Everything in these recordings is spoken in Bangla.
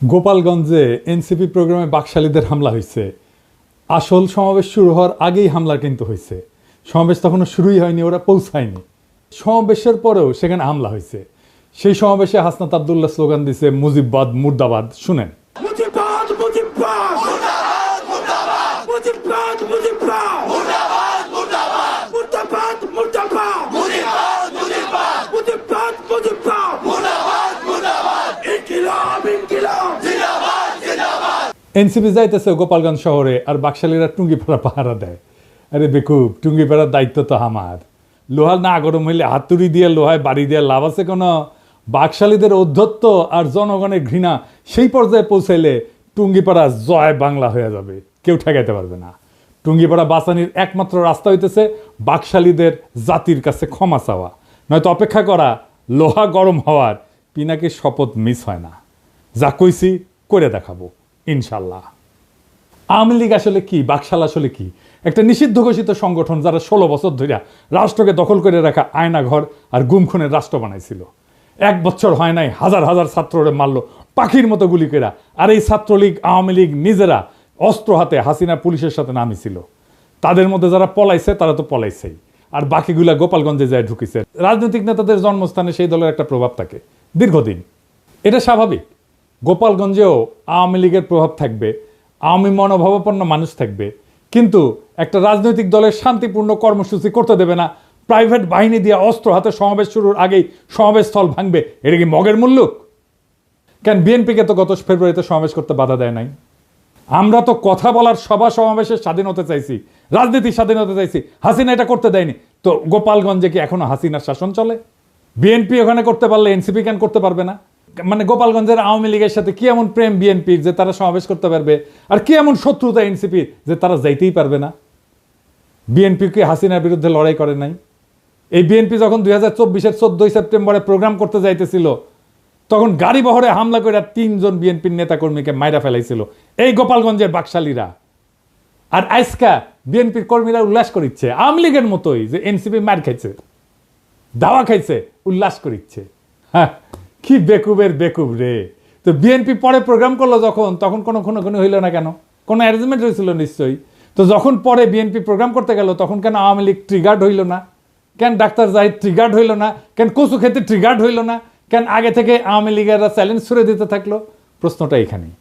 গোপালগঞ্জে এনসিপি প্রোগ্রামে বাকশালীদের হামলা হয়েছে। আসল সমাবেশ শুরু হওয়ার আগেই হামলা কিন্তু হয়েছে। সমাবেশ তখনও শুরুই হয়নি, ওরা পৌঁছায়নি। সমাবেশের পরেও সেখানে হামলা হয়েছে। সেই সমাবেশে হাসনাত আব্দুল্লাহ স্লোগান দিছে মুজিববাদ মুর্দাবাদ। শুনেন। মুজিববাদ মুজিববাদ মুর্দাবাদ মুর্দাবাদ মুজিববাদ মুজিববাদ মুর্দাবাদ মুর্দাবাদ মুর্দাবাদ মুর্দাবাদ মুজিববাদ মুজিববাদ মুজিববাদ মুজিববাদ মুর্দাবাদ মুর্দাবাদ ইনকিলাব ইনকিলাব জিন্দাবাদ জিন্দাবাদ। এনসিপি যাইতেছে গোপালগঞ্জ শহরে, আর বাকশালীরা টুঙ্গিপাড়া পাহারা দেয়। আরে বেকুব, টুঙ্গিপাড়ার দায়িত্ব তো আমার। লোহা না গরম হইলে হাতুড়ি দিয়ে লোহায় বাড়ি দিয়ে লাভ আছে কোনো? বাকশালীদের ঔদ্ধত্য আর জনগণের ঘৃণা সেই পর্যায়ে পৌঁছাইলে টুঙ্গিপাড়া জয় বাংলা হয়ে যাবে, কেউ ঠেকাইতে পারবে না। টুঙ্গিপাড়া বাঁচানির একমাত্র রাস্তা হইতেছে বাকশালীদের জাতির কাছে ক্ষমা চাওয়া, নয়তো অপেক্ষা করা লোহা গরম হওয়ার। পিনাকির শপথ মিস হয় না। যা কইছি করে দেখাবো ইনশাল্লাহ। আওয়ামী লীগ আসলে কি, বাকশাল আসলে কি? একটা নিষিদ্ধ ঘোষিত সংগঠন যারা 16 বছর ধরে রাষ্ট্রকে দখল করে রাখা আয়নাঘর আর গুমখুনের রাষ্ট্র বানাইছিল। 1 বছর হয় নাই হাজার হাজার ছাত্ররে মারলো পাখির মতো গুলি করে। আর এই ছাত্রলীগ আওয়ামী লীগ নিজেরা অস্ত্র হাতে হাসিনা পুলিশের সাথে নামিছিল। তাদের মধ্যে যারা পলাইছে তারা তো পলাইছেই, আর বাকিগুলা গোপালগঞ্জে যায় ঢুকিছে। রাজনৈতিক নেতাদের জন্মস্থানে সেই দলের একটা প্রভাব থাকে দীর্ঘদিন, এটা স্বাভাবিক। গোপালগঞ্জেও আওয়ামী লীগের প্রভাব থাকবে, আওয়ামী মনোভাবাপন্ন মানুষ থাকবে, কিন্তু একটা রাজনৈতিক দলের শান্তিপূর্ণ কর্মসূচি করতে দেবে না। প্রাইভেট বাহিনী দিয়ে অস্ত্র হাতে সমাবেশ শুরুর আগেই সমাবেশ স্থল ভাঙবে, এটা কি মগের মুল্লুক? কেন বিএনপিকে তো গত ফেব্রুয়ারিতে সমাবেশ করতে বাধা দেয় নাই? আমরা তো কথা বলার সভা সমাবেশের স্বাধীন হতে চাইছি, রাজনীতির স্বাধীন হতে চাইছি। হাসিনা এটা করতে দেয়নি, তো গোপালগঞ্জে কি এখনো হাসিনার শাসন চলে? বিএনপি ওখানে করতে পারলে এনসিপি কেন করতে পারবে না? মানে গোপালগঞ্জের আওয়ামী লীগের সাথে কি এমন প্রেম বিএনপির যে তারা সমাবেশ করতে পারবে, আর কি এমন শত্রুতা এনসিপির যে তারা যাইতেই পারবে না? বিএনপি কি হাসিনার বিরুদ্ধে লড়াই করে নাই? এই বিএনপি যখন 2024-এর 14 সেপ্টেম্বরে প্রোগ্রাম করতে যাইতেছিল, তখন গাড়ি বহরে হামলা করে 3 জন বিএনপির নেতাকর্মীকে মাইরা ফেলাইছিল এই গোপালগঞ্জের বাকশালীরা। আর আজকা বিএনপির কর্মীরা উল্লাস করিচ্ছে আওয়ামী লীগের মতোই, যে এনসিপি মার খাইছে, দাওয়া খাইছে, উল্লাস করিচ্ছে। হ্যাঁ, কি বেকুবের বেকুব রে। তো বিএনপি পরে প্রোগ্রাম করলো যখন, তখন কোনো হইল না কেন? কোনো অ্যারেঞ্জমেন্ট হয়েছিল নিশ্চয়ই। তো যখন পরে বিএনপি প্রোগ্রাম করতে গেল, তখন কেন আওয়ামী লীগ ট্রিগার্ড হইল না? কেন ডাক্তার জাহিদ ট্রিগার্ড হইল না? কেন কচু খেতে ট্রিগার্ড হইল না? কেন আগে থেকে আওয়ামী লীগেরা চ্যালেঞ্জ ছুড়ে দিতে থাকলো? প্রশ্নটা এখানেই।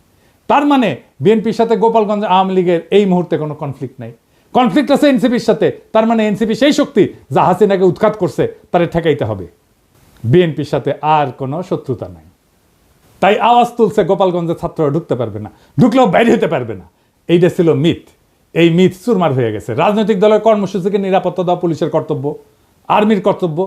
তার মানে বিএনপির সাথে গোপালগঞ্জ আওয়ামী লীগের এই মুহূর্তে কোনো কনফ্লিক্ট নাই। কনফ্লিক্ট আছে এনসিপির সাথে। তার মানে এনসিপি সেই শক্তি যা হাসিনাকে উৎখাত করছে, তারে ঠেকাইতে হবে। বিএনপির সাথে আর কোনো শত্রুতা নাই। তাই আওয়াজ তুলছে গোপালগঞ্জের ছাত্ররা ঢুকতে পারবে না, ঢুকলেও বাইরে হতে পারবে না। এইটা ছিল মিথ। এই মিথ চুরমার হয়ে গেছে। রাজনৈতিক দলের কর্মসূচিকে নিরাপত্তা দেওয়া পুলিশের কর্তব্য, আর্মির কর্তব্য।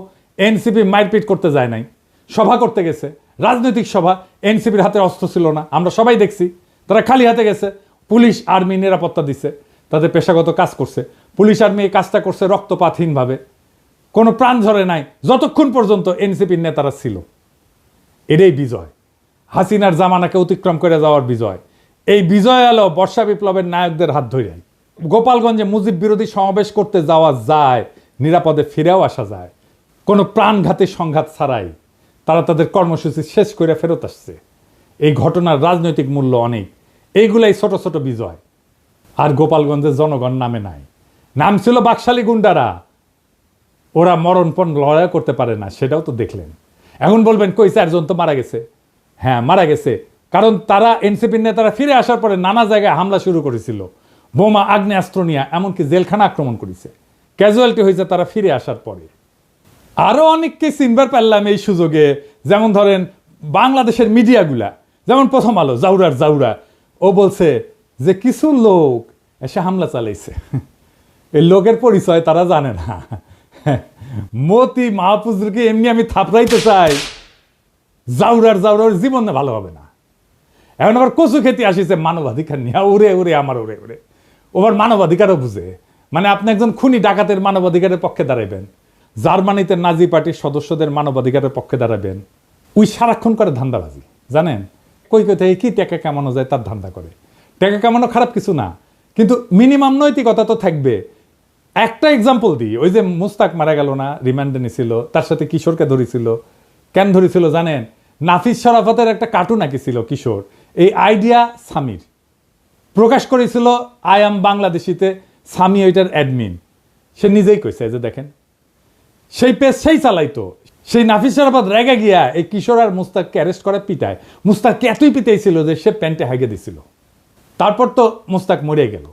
এনসিপি মারপিট করতে যায় নাই, সভা করতে গেছে, রাজনৈতিক সভা। এনসিপির হাতে অস্ত্র ছিল না, আমরা সবাই দেখছি। তারা খালি হাতে গেছে, পুলিশ আর্মি নিরাপত্তা দিছে, তাদের পেশাগত কাজ করছে। পুলিশ আর্মি এই কাজটা করছে রক্তপাতহীনভাবে, কোনো প্রাণ ঝরে নাই, যতক্ষণ পর্যন্ত এনসিপির নেতারা ছিল। এটাই বিজয়, হাসিনার জামানাকে অতিক্রম করে যাওয়ার বিজয়। এই বিজয় এলো বর্ষা বিপ্লবের নায়কদের হাত ধরে। গোপালগঞ্জে মুজিব বিরোধী সমাবেশ করতে যাওয়া যায়, নিরাপদে ফিরেও আসা যায়, কোনো প্রাণঘাতী সংঘাত ছাড়াই। তারা তাদের কর্মসূচি শেষ করে ফেরত আসছে। এই ঘটনার রাজনৈতিক মূল্য অনেক। এইগুলাই ছোট ছোট বিজয়। আর গোপালগঞ্জের জনগণ নামে নাই, নাম ছিল বাকশালী গুন্ডারা। ওরা মরণপণ লড়াই করতে পারে না, সেটাও তো দেখলেন। এখন বলবেন কই 4 জন তো মারা গেছে। হ্যাঁ, মারা গেছে, কারণ তারা এনসিপির নেতারা ফিরে আসার পরে নানা জায়গায় হামলা শুরু করেছিল, বোমা আগ্নেয়াস্ত্র নিয়ে, এমনকি জেলখানা আক্রমণ করেছে। ক্যাজুয়ালিটি হয়েছে তারা ফিরে আসার পরে। আরো অনেককে চিনবার পারলাম এই সুযোগে। যেমন ধরেন বাংলাদেশের মিডিয়াগুলা, যেমন প্রথম আলো, জাউরা, ও বলছে যে কিছু লোক এসে হামলা চালাইছে। এই লোকের পরিচয় তারা জানে না। মতি মাহফুজকে এমনি আমি থাপড়াইতে চাই, জাউরার জীবন ভালো হবে না। এখন আবার কচু খেতে আসিছে মানবাধিকার নিয়ে, ওরে আমার ওরে। ওবার মানবাধিকারও বুঝে। মানে আপনি একজন খুনি ডাকাতের মানবাধিকারের পক্ষে দাঁড়াবেন, জার্মানিতে নাজি পার্টির সদস্যদের মানবাধিকারের পক্ষে দাঁড়াবেন। ওই সারাক্ষণ করে ধান্দাবাজি, জানেন? কই থেকে কি টাকা কামানো যায় তার ধান্দা করে। টাকা কামানো খারাপ কিছু না, কিন্তু মিনিমাম নৈতিকতা তো থাকবে। একটা এক্সাম্পল দিই, ওই যে মুস্তাক মারা গেল না, রিমান্ডে নিছিল, তার সাথে কিশোরকে ধরেছিল। কেন ধরেছিল জানেন? নাফিস শরাফতের একটা কার্টুন আঁকিছিল কিশোর, এই আইডিয়া সামির প্রকাশ করেছিল আই অ্যাম বাংলাদেশিতে। সামি ওইটার অ্যাডমিন, সে নিজেই কইছে যে দেখেন সেই পেজ সেই চালাইতো। সেই নাফিস শরাফত রেগে গিয়া এই কিশোর আর মুস্তাককে অ্যারেস্ট করে পিটায়। মুস্তাককে এতই পিটাইছিল যে সে প্যান্টে হাগে দিছিল। তারপর তো মুস্তাক মরে গেল।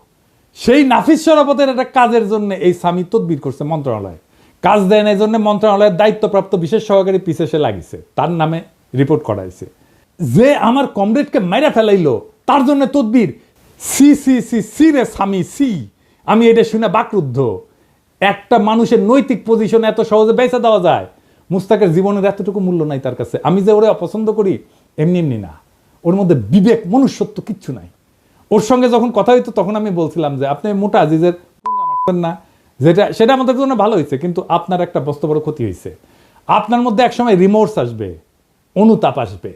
সেই নাফিস শরাফতের একটা কাজের জন্য এই সামি তদবির করছে মন্ত্রণালয়ে, কাজ দেয় না এই জন্য মন্ত্রণালয়ের দায়িত্বপ্রাপ্ত বিশেষ সহকারী পিছে সে লাগিছে, তার নামে রিপোর্ট করাইছে। যে আমার কমরেডকে মাইরা ফেলাইলো তার জন্য তদবির। সি সি সি সি রে সামি সি। আমি এটা শুনে বাকরুদ্ধ। একটা মানুষের নৈতিক পজিশন এত সহজে বেঁচে দেওয়া যায়? মুস্তাকের জীবনের এতটুকু মূল্য নাই তার কাছে। আমি যে ওরে অপছন্দ করি এমনি এমনি না, ওর মধ্যে বিবেক মনুষ্যত্ব কিচ্ছু নাই। ওর সঙ্গে যখন কথা হইতো তখন আমি বলছিলাম যে আপনি মোটা আজিজের মারছেন না, সেটা আমাদের জন্য ভালো হয়েছে, কিন্তু আপনার একটা বস্ত বড় ক্ষতি হয়েছে। আপনার মধ্যে একসময় রিমোর্স আসবে, অনুতাপ আসবে।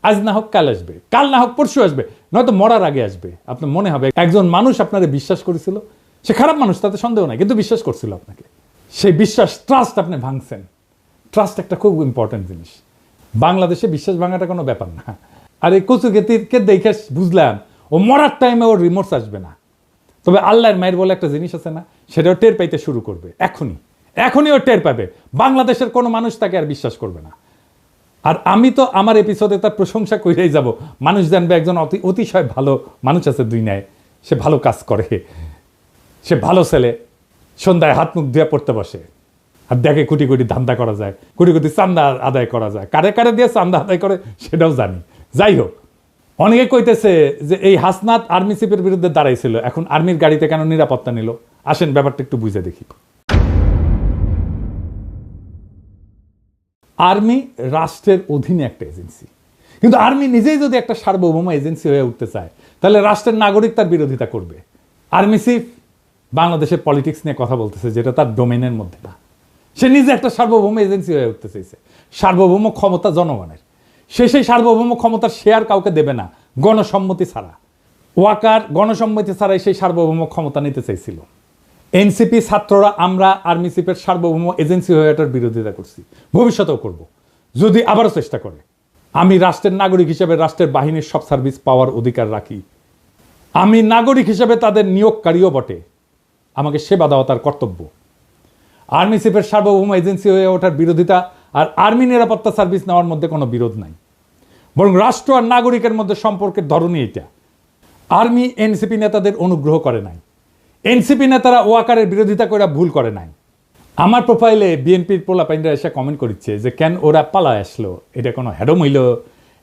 আজ না হোক কাল আসবে, কাল না হোক পরশু আসবে, নয়তো মরার আগে আসবে। আপনার মনে হবে একজন মানুষ আপনারে বিশ্বাস করেছিল, সে খারাপ মানুষ তাতে সন্দেহ নাই, কিন্তু বিশ্বাস করছিল আপনাকে। সেই বিশ্বাস, ট্রাস্ট আপনি ভাঙছেন। ট্রাস্ট একটা খুব ইম্পর্টেন্ট জিনিস। বাংলাদেশে বিশ্বাস ভাঙাটা কোনো ব্যাপার না। আর এই কচুকেতিকে দেখে বুঝলাম ও মরার টাইমে ওর রিমোর্স আসবে না। তবে আল্লাহর মায়ের বলে একটা জিনিস আছে না, সেটাও টের পাইতে শুরু করবে এখনই ও টের পাবে। বাংলাদেশের কোনো মানুষ তাকে আর বিশ্বাস করবে না। আর আমি তো আমার এপিসোডে তার প্রশংসা করেই যাব। মানুষ জানবে একজন অতিশয় ভালো মানুষ আছে দুনিয়ায়, সে ভালো কাজ করে, সে ভালো ছেলে। সন্ধ্যায় হাত মুখ ধুয়ে পড়তে বসে আর দেখে কোটি কোটি ধান্দা করা যায়, কোটি কোটি চান্দা আদায় করা যায়। কারে কারে দিয়ে চান্দা আদায় করে সেটাও জানি। যাই হোক, অনেকে কইতেছে যে এই হাসনাত আর্মি চিফের বিরুদ্ধে দাঁড়াইছিল, এখন আর্মির গাড়িতে কেন নিরাপত্তা নিল? আসেন ব্যাপারটা একটু বুঝে দেখি। আর্মি রাষ্ট্রের অধীনে একটা এজেন্সি, কিন্তু আর্মি নিজেই যদি একটা সার্বভৌম এজেন্সি হয়ে উঠতে চায় তাহলে রাষ্ট্রের নাগরিক তার বিরোধিতা করবে। আর্মি চিফ বাংলাদেশের পলিটিক্স নিয়ে কথা বলতেছে, যেটা তার ডোমেনের মধ্যে না। সে নিজে একটা সার্বভৌম এজেন্সি হয়ে উঠতে চাইছে। সার্বভৌম ক্ষমতা জনগণের, সেই সার্বভৌম ক্ষমতার শেয়ার কাউকে দেবে না গণসম্মতি ছাড়া। ওয়াকার গণসম্মতি ছাড়াই সেই সার্বভৌম ক্ষমতা নিতে চাইছিল। এনসিপি ছাত্ররা আমরা আর্মি চিফের সার্বভৌম এজেন্সি হয়ে এটার বিরোধিতা করছি, ভবিষ্যতেও করব যদি আবারও চেষ্টা করে। আমি রাষ্ট্রের নাগরিক হিসেবে রাষ্ট্রের বাহিনীর সব সার্ভিস পাওয়ার অধিকার রাখি। আমি নাগরিক হিসেবে তাদের নিয়োগকারীও বটে, আমাকে সেবা দেওয়া তার কর্তব্য। আর্মি চিফের সার্বভৌম এজেন্সি হয়ে ওঠার বিরোধিতা আর আর্মি নিরাপত্তা সার্ভিস নেওয়ার মধ্যে কোনো বিরোধ নাই, বরং রাষ্ট্র আর নাগরিকের মধ্যে সম্পর্কের ধরনই এটা। আর্মি এনসিপি নেতাদের অনুগ্রহ করে নাই, এনসিপি নেতারা ওয়াকারের বিরোধিতা করে ভুল করে নাই। আমার প্রোফাইলে বিএনপির পোলাপাইনরা এসে কমেন্ট করছে যে কেন ওরা পালায় আসলো, এটা কোনো হ্যাডম হইল?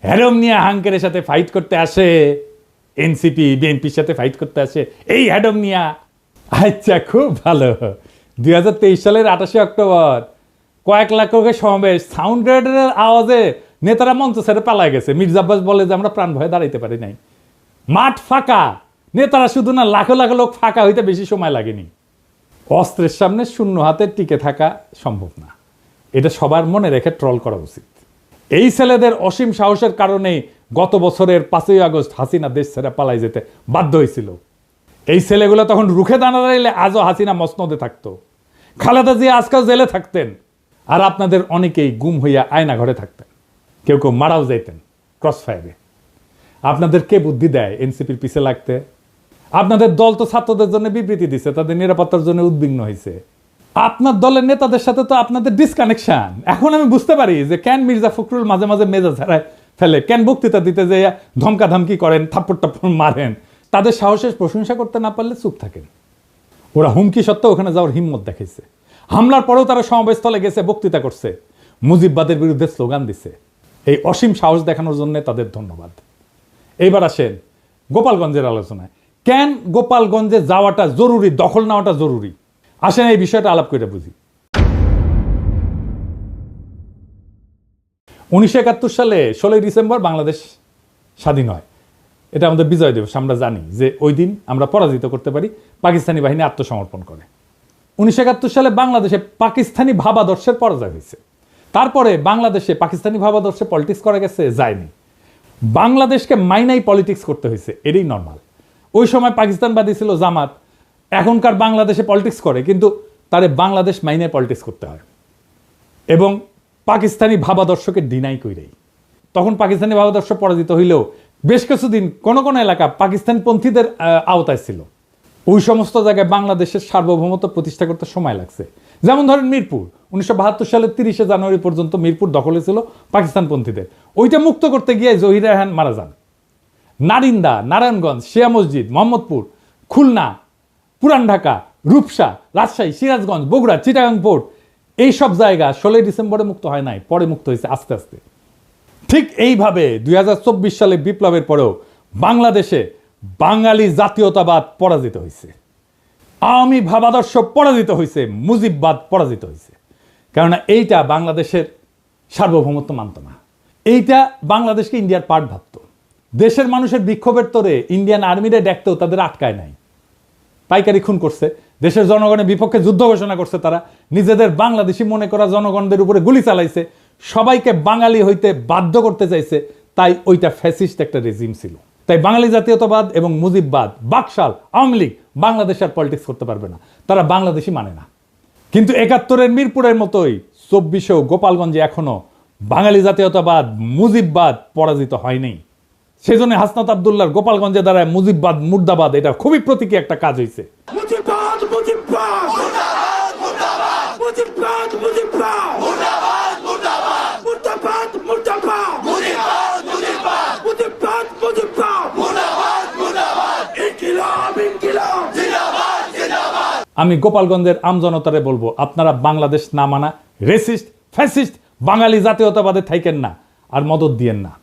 হ্যাডম নিয়ে হাঙ্কের সাথে ফাইট করতে আসে এনসিপি, বিএনপির সাথে ফাইট করতে আসে এই হ্যাডম নিয়া। আচ্ছা, খুব ভালো। 2023 সালের 28 অক্টোবর কয়েক লাখ লোকের সমাবেশ, সাউন্ড গ্রেডের আওয়াজে নেতারা মঞ্চ ছেড়ে পালায় গেছে। মির্জা আব্বাস বলে যে আমরা প্রাণ ভয়ে দাঁড়াইতে পারি নাই। মাঠ ফাঁকা, নেতারা শুধু না লাখো লাখো লোক ফাঁকা হইতে বেশি সময় লাগেনি। অস্ত্রের সামনে শূন্য হাতে টিকে থাকা সম্ভব না, এটা সবার মনে রেখে ট্রল করা উচিত। এই ছেলেদের অসীম সাহসের কারণেই গত বছরের 5ই আগস্ট হাসিনা দেশ ছেড়ে পালাই যেতে বাধ্য হয়েছিল। এই ছেলেগুলো তখন রুখে দাঁড়াইলে আজও হাসিনা মসনদে থাকতো, খালেদা জিয়া আজকাল জেলে থাকতেন, আর আপনাদের অনেকেই গুম হইয়া আয়না ঘরে থাকতেন, কেউ কেউ মারাও যাইতেন ক্রস ফায়ারে। আপনাদের কে বুদ্ধি দেয় এনসিপির পিছে লাগতে? আপনাদের দল তো ছাত্রদের জন্য বিবৃতি দিছে, তাদের নিরাপত্তার জন্য উদ্বিগ্ন হয়েছে। আপনার দলের নেতাদের সাথে তো আপনাদের ডিসকানেকশন। এখন আমি বুঝতে পারি যে কেন মির্জা ফখরুল মাঝে মাঝে মেজাজ হারায় ফেলে, কেন বক্তৃতা দিতে যে ধমকা ধমকি করেন, থাপ্পড় টাপ্পড় মারেন। তাদের সাহসের প্রশংসা করতে না পারলে চুপ থাকেন। ওরা হুমকি সত্ত্বেও ওখানে যাওয়ার হিম্মত দেখাইছে। হামলার পরেও তারা সমাবেশস্থলে গেছে, বক্তৃতা করছে, মুজিববাদের বিরুদ্ধে স্লোগান দিছে। এই অসীম সাহস দেখানোর জন্য তাদের ধন্যবাদ। এইবার আসেন গোপালগঞ্জের আলোচনায়। কেন গোপালগঞ্জে যাওয়াটা জরুরি, দখল নেওয়াটা জরুরি? আসেন এই বিষয়টা আলাপ করে বুঝি। 1971 সালে 16ই ডিসেম্বর বাংলাদেশ স্বাধীন হয়। এটা আমাদের বিজয় দিবস। আমরা জানি যে ওই দিন আমরা পরাজিত করতে পারি, পাকিস্তানি বাহিনী আত্মসমর্পণ করে। 1971 সালে বাংলাদেশে পাকিস্তানি ভাবাদর্শের পরাজয় হয়েছে। তারপরে বাংলাদেশে পাকিস্তানি ভাবাদর্শে পলিটিক্স করা গেছে, যায়নি। বাংলাদেশকে মাইনাই পলিটিক্স করতে হয়েছে, এটাই নর্মাল। ওই সময় পাকিস্তানবাদী ছিল জামাত, এখনকার বাংলাদেশে পলিটিক্স করে, কিন্তু তারে বাংলাদেশ মাইনাই পলিটিক্স করতে হয় এবং পাকিস্তানি ভাবাদর্শকে ডিনাই কইরেই। তখন পাকিস্তানি ভাবাদর্শ পরাজিত হইলেও বেশ কিছুদিন কোন কোন এলাকা পাকিস্তানপন্থীদের আওতায় ছিল। ওই সমস্ত জায়গায় বাংলাদেশের সার্বভৌমত্ব প্রতিষ্ঠা করতে সময় লাগছে। যেমন ধরেন মিরপুর 1972 সালের 30শে জানুয়ারি পর্যন্ত মিরপুর দখলে ছিল পাকিস্তানপন্থীদের। ওইটা মুক্ত করতে গিয়ে জহির রায়হান মারা যান। নারিন্দা, নারায়ণগঞ্জ, শিয়া মসজিদ, মোহাম্মদপুর, খুলনা, পুরান ঢাকা, রূপসা, রাজশাহী, সিরাজগঞ্জ, বগুড়া, চিটাগাং পোর্ট, এইসব জায়গা 16 ডিসেম্বরে মুক্ত হয় নাই, পরে মুক্ত হয়েছে আস্তে আস্তে। ঠিক এইভাবে 2024 সালে বিপ্লবের পরেও বাংলাদেশে বাঙালি জাতীয়তাবাদ পরাজিত হয়েছে, আওয়ামী ভাবাদর্শ পরাজিত হয়েছে, মুজিববাদ পরাজিত হয়েছে। কেননা এইটা বাংলাদেশের সার্বভৌমত্ব মানত না, এইটা বাংলাদেশকে ইন্ডিয়ার পার্ট ভাবত। দেশের মানুষের বিক্ষোভের তোরে ইন্ডিয়ান আর্মিরে ডাকতেও তাদের আটকায় নাই, পাইকারি খুন করছে, দেশের জনগণের বিপক্ষে যুদ্ধ ঘোষণা করছে, তারা নিজেদের বাংলাদেশি মনে করা জনগণদের উপরে গুলি চালাইছে, সবাইকে বাঙালি হইতে বাধ্য করতে চাইছে। তাই ওইটা ফ্যাসিস্ট একটা রেজিম ছিল। তাই বাঙালি জাতীয়তাবাদ এবং মুজিববাদ, বাকশাল, আওয়ামী লীগ বাংলাদেশ আর পলিটিক্স করতে পারবে না, তারা বাংলাদেশি মানে না। কিন্তু 71-এর মিরপুরের মতোই 24-এও গোপালগঞ্জে এখনো বাঙালি জাতীয়তাবাদ, মুজিববাদ পরাজিত হয়নি। সেই জন্য হাসনাত আব্দুল্লাহর গোপালগঞ্জে দাঁড়ায় মুজিববাদ মুর্দাবাদ, এটা খুবই প্রতীকী একটা কাজ হয়েছে। মুজিববাদ মুজিববাদ মুর্দাবাদ মুর্দাবাদ মুজিববাদ মুজিববাদ মুর্দাবাদ মুর্দাবাদ মুর্দাবাদ মুর্দাবাদ মুজিববাদ মুজিববাদ মুজিববাদ মুজিববাদ মুর্দাবাদ মুর্দাবাদ ইনকিলাব ইনকিলাব জিন্দাবাদ জিন্দাবাদ। আমি গোপালগঞ্জের আমজনতারে বলবো, আপনারা বাংলাদেশ না মানা রেসিস্ট, ফ্যাসিস্ট বাঙালি জাতীয়তাবাদে থাকেন না, আর মদত দিয়েন না।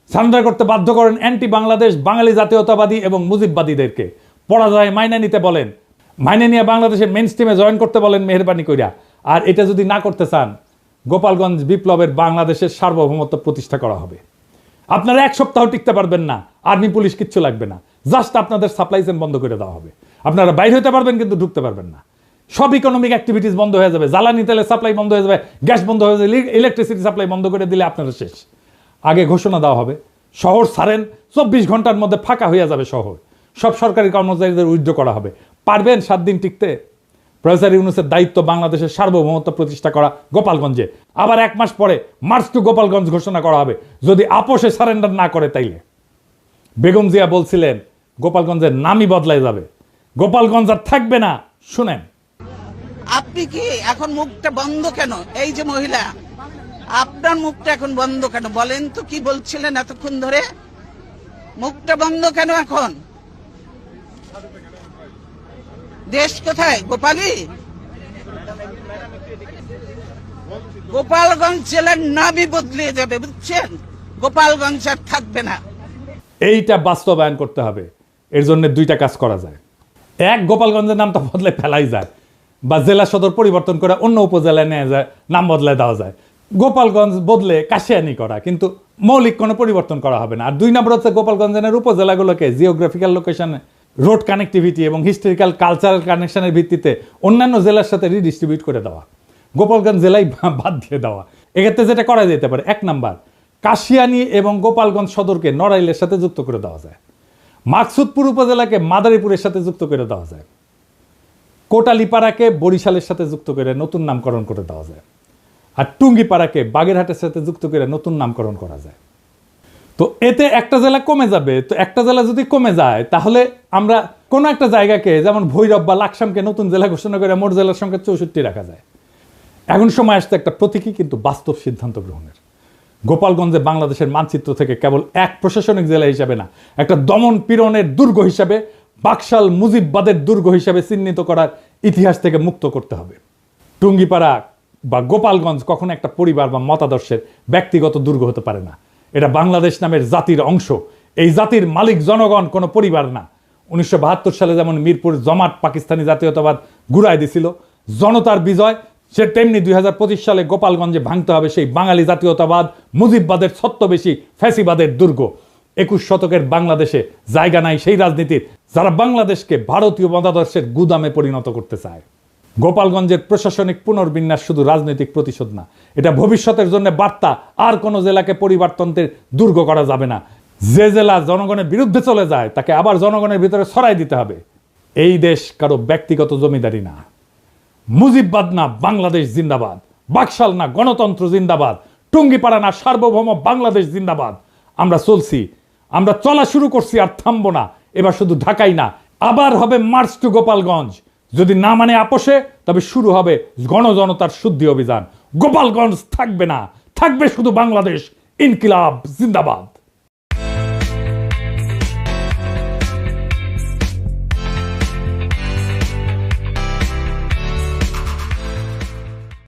সারেন্ডার করতে বাধ্য করেন অ্যান্টি বাংলাদেশ বাঙালি জাতীয়তাবাদী এবং মুজিববাদীদেরকে। পরাজয় মাইনে নিতে বলেন, মাইনে নিয়ে বাংলাদেশের মেইন স্ট্রিমে জয়েন করতে বলেন মেহেরবানি কইরা। আর এটা যদি না করতে চান, গোপালগঞ্জ বিপ্লবের বাংলাদেশের সার্বভৌমত্ব প্রতিষ্ঠা করা হবে। আপনারা এক সপ্তাহ টিকতে পারবেন না, আর্মি পুলিশ কিচ্ছু লাগবে না, জাস্ট আপনাদের সাপ্লাই চেইন বন্ধ করে দেওয়া হবে। আপনারা বাইরে হতে পারবেন কিন্তু ঢুকতে পারবেন না। সব ইকোনমিক অ্যাক্টিভিটিস বন্ধ হয়ে যাবে, জ্বালানি তেলের সাপ্লাই বন্ধ হয়ে যাবে, গ্যাস বন্ধ হয়ে যাবে, ইলেকট্রিসিটি সাপ্লাই বন্ধ করে দিলে আপনারা শেষ। আগে ঘোষণা দেওয়া হবে, শহর ছাড়েন, 24 ঘন্টার মধ্যে ফাঁকা হয়ে যাবে শহর, সব সরকারি কর্মচারীদের উইথড্র করা হবে। পারবেন 7 দিন টিকতে? প্রফেসর ইউনূসের দায়িত্ব বাংলাদেশের সার্বভৌমত্ব প্রতিষ্ঠা করা গোপালগঞ্জে। আবার 1 মাস পরে মার্চ টু গোপালগঞ্জ ঘোষণা করা হবে, যদি আপোষে সারেন্ডার না করে তাইলে। বেগম জিয়া বলছিলেন গোপালগঞ্জের নামই বদলায় যাবে, গোপালগঞ্জ আর থাকবে না। শুনেন, আপনি কি এখন মুখটা বন্ধ কেন? এই যে মহিলা, আপনার মুখটা এখন বন্ধ কেন বলেন তো? কি বলছিলেন এতক্ষণ ধরে? মুখটা বন্ধ কেন এখন? দেশ কোথায়? গোপালী? গোপালগঞ্জ জেলার নামই বদলে যাবে, বুঝছেন? গোপালগঞ্জ আর থাকবে না। এইটা বাস্তবায়ন করতে হবে। এর জন্য 2টা কাজ করা যায়। এক, গোপালগঞ্জের নামটা বদলে ফেলাই যায়, বা জেলা সদর পরিবর্তন করে অন্য উপজেলায় নিয়ে যায়, নাম বদলে দেওয়া যায়। গোপালগঞ্জ বদলে কাশিয়ানি করা, কিন্তু মৌলিক কোনো পরিবর্তন করা হবে না। আর 2 নম্বর হচ্ছে গোপালগঞ্জের উপজেলাগুলোকে জিওগ্রাফিক্যাল লোকেশনে, রোড কানেক্টিভিটি এবং হিস্টোরিক্যাল কালচারাল কানেকশনের ভিত্তিতে অন্যান্য জেলার সাথে রিডিস্ট্রিবিউট করে দেওয়া, গোপালগঞ্জ জেলায় বাদ দিয়ে দেওয়া। এক্ষেত্রে যেটা করা যেতে পারে, 1 নাম্বার, কাশিয়ানি এবং গোপালগঞ্জ সদরকে নড়াইলের সাথে যুক্ত করে দেওয়া যায়, মাকসুদপুর উপজেলাকে মাদারীপুরের সাথে যুক্ত করে দেওয়া যায়, কোটালীপাড়াকে বরিশালের সাথে যুক্ত করে নতুন নামকরণ করে দেওয়া যায়, আর টুঙ্গিপাড়াকে বাগেরহাটের সাথে যুক্ত করে নতুন নামকরণ করা যায়। তো এতে একটা জেলা কমে যাবে। তো একটা জেলা যদি কমে যায়, তাহলে আমরা কোনো একটা জায়গাকে, যেমন ভৈরব বা লাকসামকে নতুন জেলা ঘোষণা করে মোট জেলার সংখ্যা 64 রাখা যায়। এখন সময় আসছে একটা প্রতীকী কিন্তু বাস্তব সিদ্ধান্ত গ্রহণের। গোপালগঞ্জে বাংলাদেশের মানচিত্র থেকে কেবল এক প্রশাসনিক জেলা হিসাবে না, একটা দমন পীড়নের দুর্গ হিসাবে, বাকশাল মুজিববাদের দুর্গ হিসাবে চিহ্নিত করার ইতিহাস থেকে মুক্ত করতে হবে। টুঙ্গিপাড়া বা গোপালগঞ্জ কখনো একটা পরিবার বা মতাদর্শের ব্যক্তিগত দুর্গ হতে পারে না। এটা বাংলাদেশ নামের জাতির অংশ। এই জাতির মালিক জনগণ, কোনো পরিবার না। 1972 সালে যেমন মিরপুর জমাট পাকিস্তানি জাতীয়তাবাদ ঘুরাই দিছিল, জনতার বিজয়, সে তেমনি 2025 সালে গোপালগঞ্জে ভাঙতে হবে সেই বাঙালি জাতীয়তাবাদ, মুজিববাদের ছত্রবেশী ফ্যাসিবাদের দুর্গ। 21 শতকের বাংলাদেশে জায়গা নাই সেই রাজনীতির যারা বাংলাদেশকে ভারতীয় মতাদর্শের গুদামে পরিণত করতে চায়। গোপালগঞ্জের প্রশাসনিক পুনর্বিন্যাস শুধু রাজনৈতিক প্রতিশোধ না, এটা ভবিষ্যতের জন্য বার্তা। আর কোনো জেলাকে পরিবর্তনের দুর্গ করা যাবে না। যে জেলা জনগণের বিরুদ্ধে চলে যায়, তাকে আবার জনগণের ভিতরে ছড়াই দিতে হবে। এই দেশ কারো ব্যক্তিগত জমিদারি না। মুজিববাদ না বাংলাদেশ জিন্দাবাদ, বাকশাল না গণতন্ত্র জিন্দাবাদ, টুঙ্গিপাড়া না সার্বভৌম বাংলাদেশ জিন্দাবাদ। আমরা চলছি, আমরা চলা শুরু করছি, আর থামবো না। এবার শুধু ঢাকাই না, আবার হবে মার্চ টু গোপালগঞ্জ। যদি না মানে আপোষে, তবে শুরু হবে গণজনতার শুদ্ধি অভিযান। গোপালগঞ্জ থাকবে না, থাকবে শুধু বাংলাদেশ। ইনকিলাব জিন্দাবাদ।